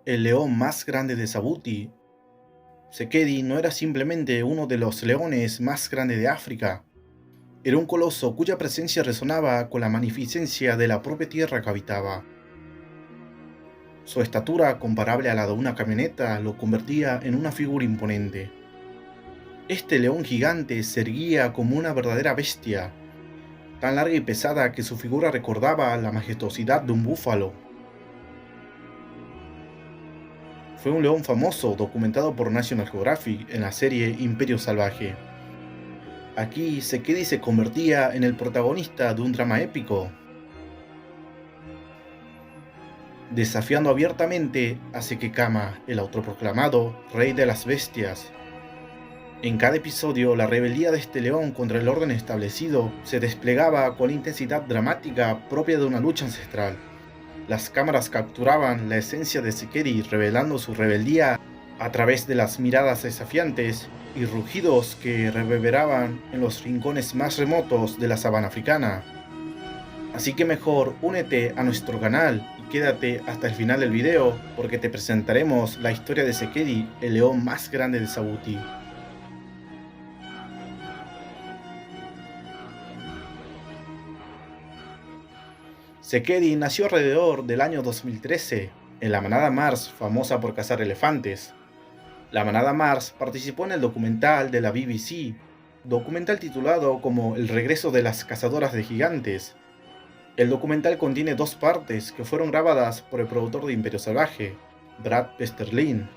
El león más grande de Sabuti. Sekedi no era simplemente uno de los leones más grandes de África. Era un coloso cuya presencia resonaba con la magnificencia de la propia tierra que habitaba. Su estatura, comparable a la de una camioneta, lo convertía en una figura imponente. Este león gigante se erguía como una verdadera bestia, tan larga y pesada que su figura recordaba la majestuosidad de un búfalo. Fue un león famoso documentado por National Geographic en la serie Imperio Salvaje. Aquí Sekedi se convertía en el protagonista de un drama épico, desafiando abiertamente a Sekekama, el autoproclamado Rey de las Bestias. En cada episodio, la rebeldía de este león contra el orden establecido se desplegaba con la intensidad dramática propia de una lucha ancestral. Las cámaras capturaban la esencia de Sekedi revelando su rebeldía a través de las miradas desafiantes y rugidos que reverberaban en los rincones más remotos de la sabana africana. Así que mejor únete a nuestro canal y quédate hasta el final del video porque te presentaremos la historia de Sekedi, el león más grande de Sabuti. Sekedi nació alrededor del año 2013, en la manada Mars, famosa por cazar elefantes. La manada Mars participó en el documental de la BBC, documental titulado como El regreso de las cazadoras de gigantes. El documental contiene dos partes que fueron grabadas por el productor de Imperio Salvaje, Brad Westerlin.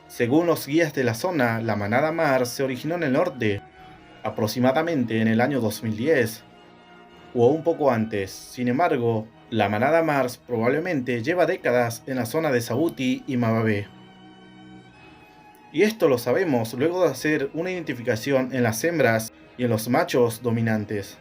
Según los guías de la zona, la manada Mars se originó en el norte, aproximadamente en el año 2010, o un poco antes. Sin embargo, la manada Mars probablemente lleva décadas en la zona de Sabuti y Mababe. Y esto lo sabemos luego de hacer una identificación en las hembras y en los machos dominantes.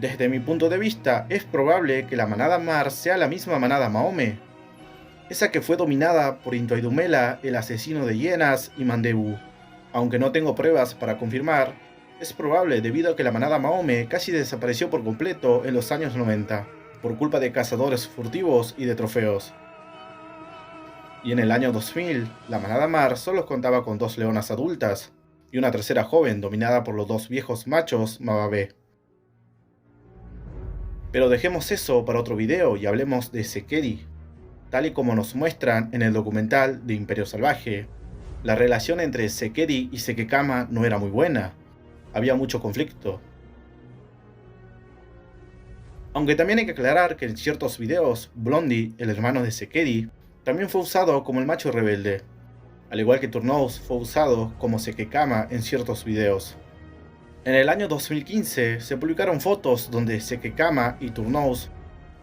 Desde mi punto de vista, es probable que la manada Mars sea la misma manada Mahome, esa que fue dominada por Intoidumela, el asesino de hienas, y Mandebu. Aunque no tengo pruebas para confirmar, es probable debido a que la manada Mahome casi desapareció por completo en los años 90, por culpa de cazadores furtivos y de trofeos. Y en el año 2000, la manada Mars solo contaba con dos leonas adultas, y una tercera joven dominada por los dos viejos machos Mababe. Pero dejemos eso para otro video y hablemos de Sekedi. Tal y como nos muestran en el documental de Imperio Salvaje, la relación entre Sekedi y Sekekama no era muy buena, había mucho conflicto. Aunque también hay que aclarar que en ciertos videos, Blondie, el hermano de Sekedi, también fue usado como el macho rebelde, al igual que Turnous fue usado como Sekekama en ciertos videos. En el año 2015 se publicaron fotos donde Sekekama y Turnous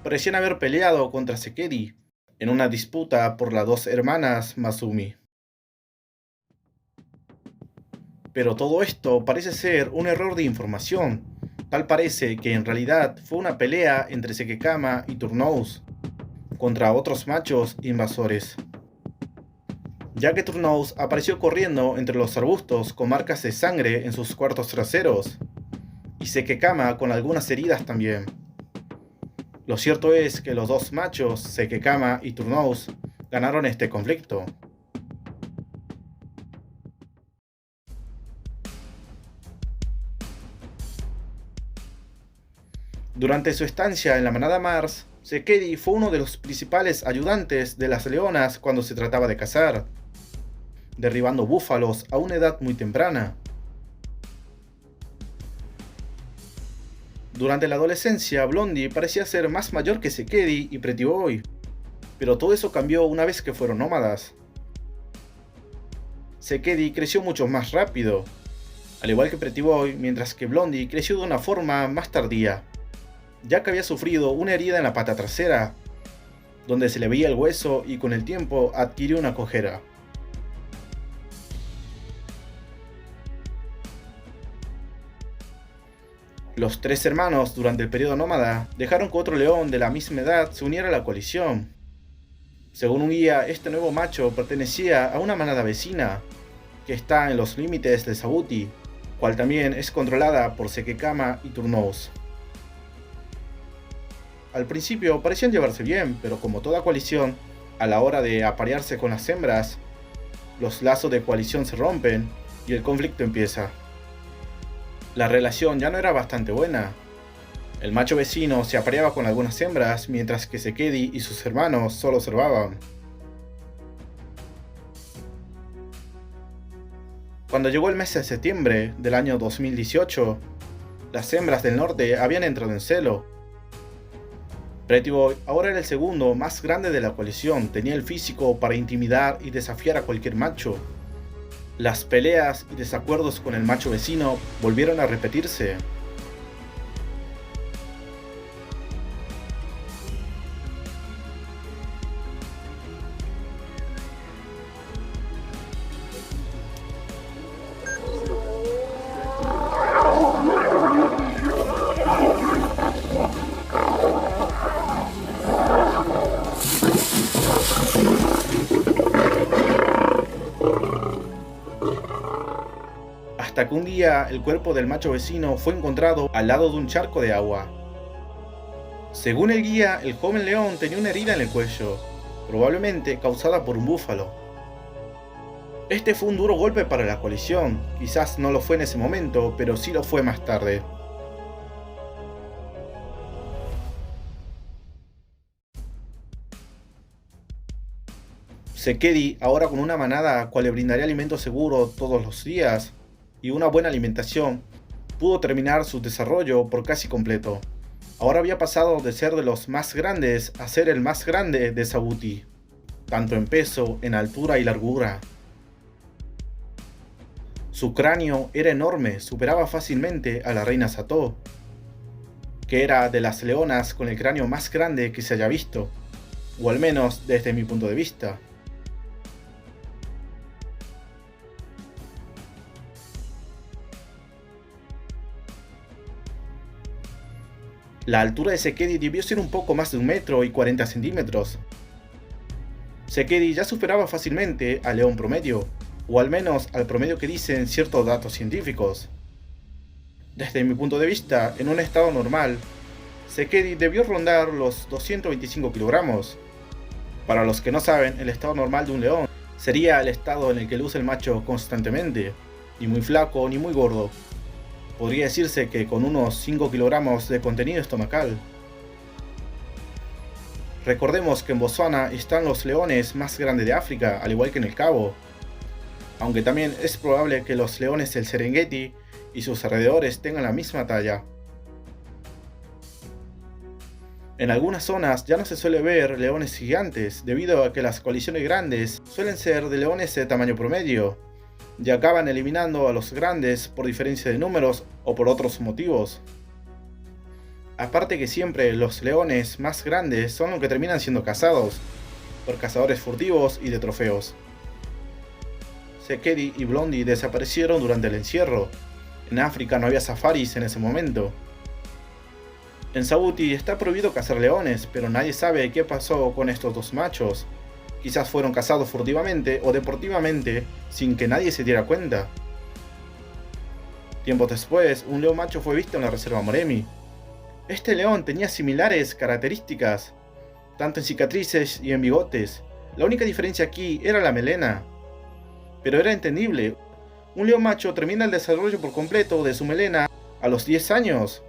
parecían haber peleado contra Sekedi en una disputa por las dos hermanas Masumi. Pero todo esto parece ser un error de información. Tal parece que en realidad fue una pelea entre Sekekama y Turnous contra otros machos invasores, ya que Turnous apareció corriendo entre los arbustos con marcas de sangre en sus cuartos traseros, y Sekekama con algunas heridas también. Lo cierto es que los dos machos, Sekekama y Turnous, ganaron este conflicto. Durante su estancia en la manada Mars, Sekedi fue uno de los principales ayudantes de las leonas cuando se trataba de cazar, derribando búfalos a una edad muy temprana. Durante la adolescencia, Blondie parecía ser más mayor que Sekedi y Pretty Boy, pero todo eso cambió una vez que fueron nómadas. Sekedi creció mucho más rápido, al igual que Pretty Boy, mientras que Blondie creció de una forma más tardía, ya que había sufrido una herida en la pata trasera, donde se le veía el hueso y con el tiempo adquirió una cojera. Los tres hermanos, durante el periodo nómada, dejaron que otro león de la misma edad se uniera a la coalición. Según un guía, este nuevo macho pertenecía a una manada vecina, que está en los límites de Sabuti, cual también es controlada por Sekekama y Turnous. Al principio parecían llevarse bien, pero como toda coalición, a la hora de aparearse con las hembras, los lazos de coalición se rompen y el conflicto empieza. La relación ya no era bastante buena. El macho vecino se apareaba con algunas hembras, mientras que Sekedi y sus hermanos solo observaban. Cuando llegó el mes de septiembre del año 2018, las hembras del norte habían entrado en celo. Pretty Boy ahora era el segundo más grande de la coalición, tenía el físico para intimidar y desafiar a cualquier macho. Las peleas y desacuerdos con el macho vecino volvieron a repetirse. Hasta que un día el cuerpo del macho vecino fue encontrado al lado de un charco de agua. Según el guía, el joven león tenía una herida en el cuello, probablemente causada por un búfalo. Este fue un duro golpe para la coalición, quizás no lo fue en ese momento, pero sí lo fue más tarde. Sekedi, ahora con una manada cual le brindaría alimento seguro todos los días y una buena alimentación, pudo terminar su desarrollo por casi completo. Ahora había pasado de ser de los más grandes a ser el más grande de Sabuti, tanto en peso, en altura y largura. Su cráneo era enorme, superaba fácilmente a la reina Sato, que era de las leonas con el cráneo más grande que se haya visto, o al menos desde mi punto de vista. La altura de Sekedi debió ser un poco más de 1,40 m. Sekedi ya superaba fácilmente al león promedio, o al menos al promedio que dicen ciertos datos científicos. Desde mi punto de vista, en un estado normal, Sekedi debió rondar los 225 kilogramos. Para los que no saben, el estado normal de un león sería el estado en el que luce el macho constantemente, ni muy flaco ni muy gordo. Podría decirse que con unos 5 kilogramos de contenido estomacal. Recordemos que en Botsuana están los leones más grandes de África, al igual que en el Cabo. Aunque también es probable que los leones del Serengeti y sus alrededores tengan la misma talla. En algunas zonas ya no se suele ver leones gigantes, debido a que las coaliciones grandes suelen ser de leones de tamaño promedio, y acaban eliminando a los grandes por diferencia de números o por otros motivos. Aparte que siempre los leones más grandes son los que terminan siendo cazados, por cazadores furtivos y de trofeos. Sekedi y Blondie desaparecieron durante el encierro. En África no había safaris en ese momento. En Sabuti está prohibido cazar leones, pero nadie sabe qué pasó con estos dos machos. Quizás fueron cazados furtivamente o deportivamente sin que nadie se diera cuenta. Tiempos después, un león macho fue visto en la reserva Moremi. Este león tenía similares características, tanto en cicatrices y en bigotes. La única diferencia aquí era la melena. Pero era entendible. Un león macho termina el desarrollo por completo de su melena a los 10 años,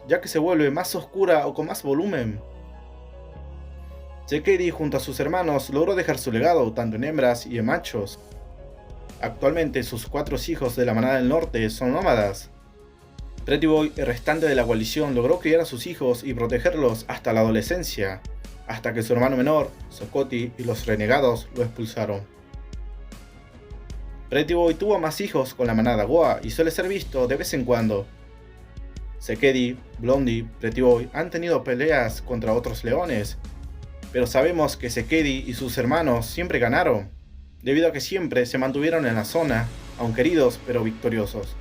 ya que se vuelve más oscura o con más volumen. Sekedi junto a sus hermanos logró dejar su legado tanto en hembras y en machos. Actualmente sus 4 hijos de la manada del norte son nómadas. Pretty Boy, el restante de la coalición, logró criar a sus hijos y protegerlos hasta la adolescencia, hasta que su hermano menor, Sokoti, y los renegados lo expulsaron. Pretty Boy tuvo más hijos con la manada Goa y suele ser visto de vez en cuando. Sekedi, Blondie, Pretty Boy han tenido peleas contra otros leones, pero sabemos que Sekedi y sus hermanos siempre ganaron, debido a que siempre se mantuvieron en la zona, aunque heridos pero victoriosos.